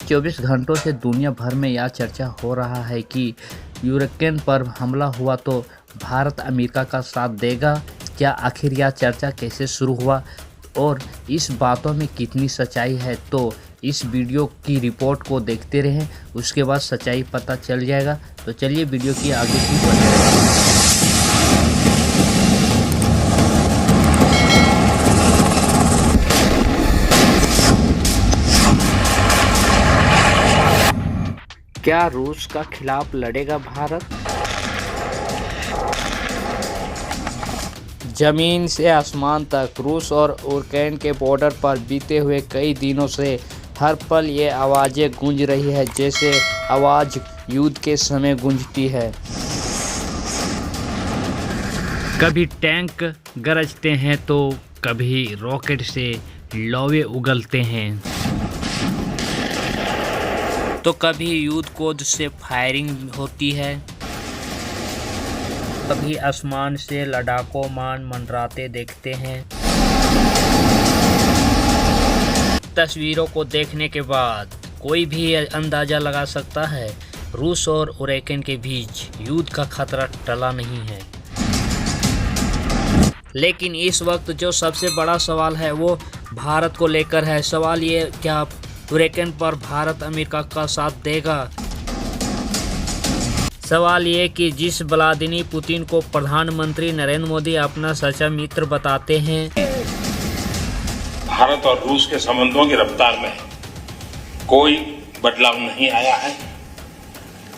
24 घंटों से दुनिया भर में यह चर्चा हो रहा है कि यूक्रेन पर हमला हुआ तो भारत अमेरिका का साथ देगा। क्या आखिर यह चर्चा कैसे शुरू हुआ और इस बातों में कितनी सच्चाई है, तो इस वीडियो की रिपोर्ट को देखते रहें, उसके बाद सच्चाई पता चल जाएगा। तो चलिए वीडियो की आगे की बढ़ते हैं। क्या रूस का खिलाफ लड़ेगा भारत? जमीन से आसमान तक रूस और यूक्रेन के बॉर्डर पर बीते हुए कई दिनों से हर पल ये आवाज़ें गूंज रही है, जैसे आवाज़ युद्ध के समय गूंजती है। कभी टैंक गरजते हैं तो कभी रॉकेट से लौवे उगलते हैं, तो कभी युद्ध कोड से फायरिंग होती है, कभी आसमान से लड़ाकों मान मंडराते देखते हैं। तस्वीरों को देखने के बाद कोई भी अंदाज़ा लगा सकता है रूस और यूक्रेन के बीच युद्ध का खतरा टला नहीं है। लेकिन इस वक्त जो सबसे बड़ा सवाल है वो भारत को लेकर है। सवाल ये, क्या यूक्रेन पर भारत अमेरिका का साथ देगा? सवाल ये कि जिस व्लादिमीर पुतिन को प्रधानमंत्री नरेंद्र मोदी अपना सच्चा मित्र बताते हैं, भारत और रूस के संबंधों की रफ्तार में कोई बदलाव नहीं आया है।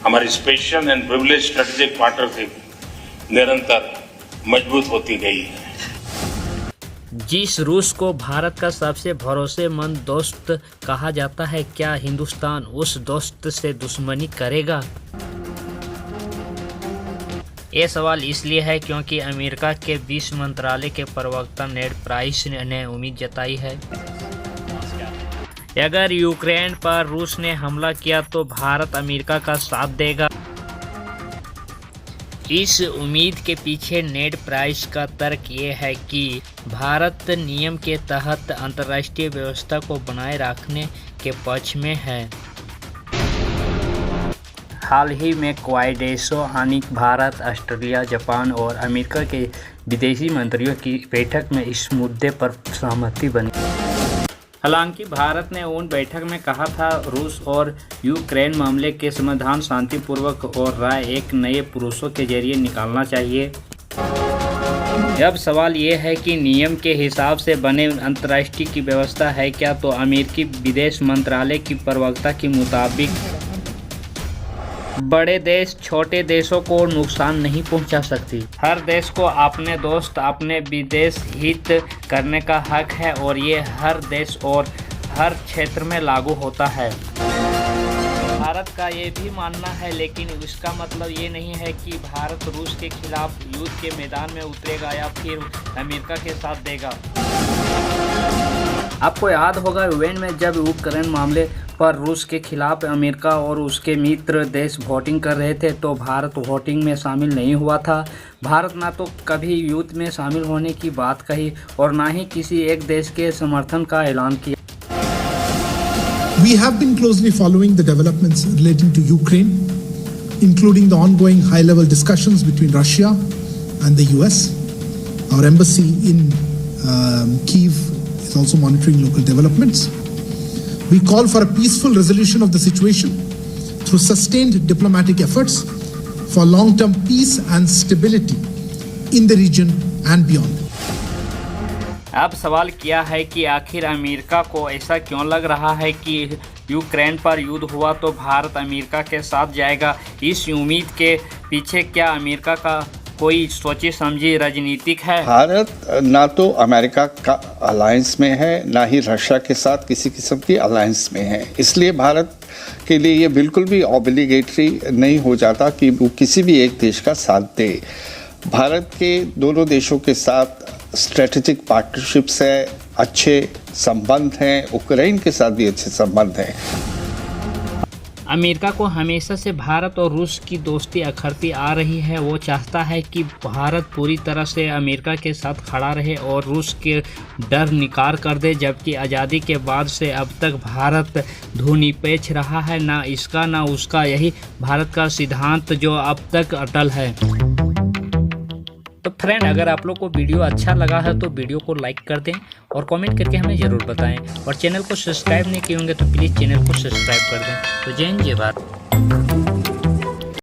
हमारी special and privilege strategic partnership निरंतर मजबूत होती गई है। जिस रूस को भारत का सबसे भरोसेमंद दोस्त कहा जाता है, क्या हिंदुस्तान उस दोस्त से दुश्मनी करेगा? ये सवाल इसलिए है क्योंकि अमेरिका के विदेश मंत्रालय के प्रवक्ता नेड प्राइस ने उम्मीद जताई है अगर यूक्रेन पर रूस ने हमला किया तो भारत अमेरिका का साथ देगा। इस उम्मीद के पीछे नेड प्राइस का तर्क ये है कि भारत नियम के तहत अंतर्राष्ट्रीय व्यवस्था को बनाए रखने के पक्ष में है। हाल ही में कई देशों यानी भारत, ऑस्ट्रेलिया, जापान और अमेरिका के विदेशी मंत्रियों की बैठक में इस मुद्दे पर सहमति बनी। हालांकि भारत ने उन बैठक में कहा था रूस और यूक्रेन मामले के समाधान शांतिपूर्वक और राय एक नए पुरुषों के जरिए निकालना चाहिए। अब सवाल ये है कि नियम के हिसाब से बने अंतर्राष्ट्रीय की व्यवस्था है क्या? तो अमेरिकी विदेश मंत्रालय की प्रवक्ता के मुताबिक बड़े देश छोटे देशों को नुकसान नहीं पहुंचा सकती। हर देश को अपने दोस्त अपने विदेश हित करने का हक है और ये हर देश और हर क्षेत्र में लागू होता है। भारत का ये भी मानना है, लेकिन इसका मतलब ये नहीं है कि भारत रूस के खिलाफ युद्ध के मैदान में उतरेगा या फिर अमेरिका के साथ देगा। आपको याद होगा यूएन में जब यूक्रेन मामले पर रूस के खिलाफ अमेरिका और उसके मित्र देश वोटिंग कर रहे थे तो भारत वोटिंग में शामिल नहीं हुआ था। भारत ना तो कभी युद्ध में शामिल होने की बात कही और ना ही किसी एक देश के समर्थन का ऐलान किया। We have been closely following the developments relating to Ukraine, including the ongoing high-level discussions between Russia and the US. Our embassy in Kyiv is also monitoring local developments. We call for a peaceful resolution of the situation through sustained diplomatic efforts for long-term peace and stability in the region and beyond. अब सवाल किया है कि आखिर America को ऐसा क्यों लग रहा है कि यूक्रेन पर युद्ध हुआ तो भारत अमेरिका के साथ जाएगा। इस उम्मीद के पीछे क्या अमेरिका का कोई सोची समझी राजनीतिक है? भारत ना तो अमेरिका का अलायंस में है, ना ही रशिया के साथ किसी किस्म की अलायंस में है। इसलिए भारत के लिए ये बिल्कुल भी ऑब्लिगेटरी नहीं हो जाता कि वो किसी भी एक देश का साथ दे। भारत के दोनों देशों के साथ स्ट्रेटेजिक पार्टनरशिप्स है, अच्छे संबंध हैं, यूक्रेन के साथ भी अच्छे संबंध हैं। अमेरिका को हमेशा से भारत और रूस की दोस्ती अखरती आ रही है। वो चाहता है कि भारत पूरी तरह से अमेरिका के साथ खड़ा रहे और रूस के डर निकार कर दे, जबकि आज़ादी के बाद से अब तक भारत धूनिपेक्ष रहा है, ना इसका ना उसका। यही भारत का सिद्धांत जो अब तक अटल है। तो फ्रेंड, अगर आप लोग को वीडियो अच्छा लगा है तो वीडियो को लाइक कर दें और कमेंट करके हमें ज़रूर बताएं, और चैनल को सब्सक्राइब नहीं किए होंगे तो प्लीज़ चैनल को सब्सक्राइब कर दें। तो जय हिंद, जय भारत।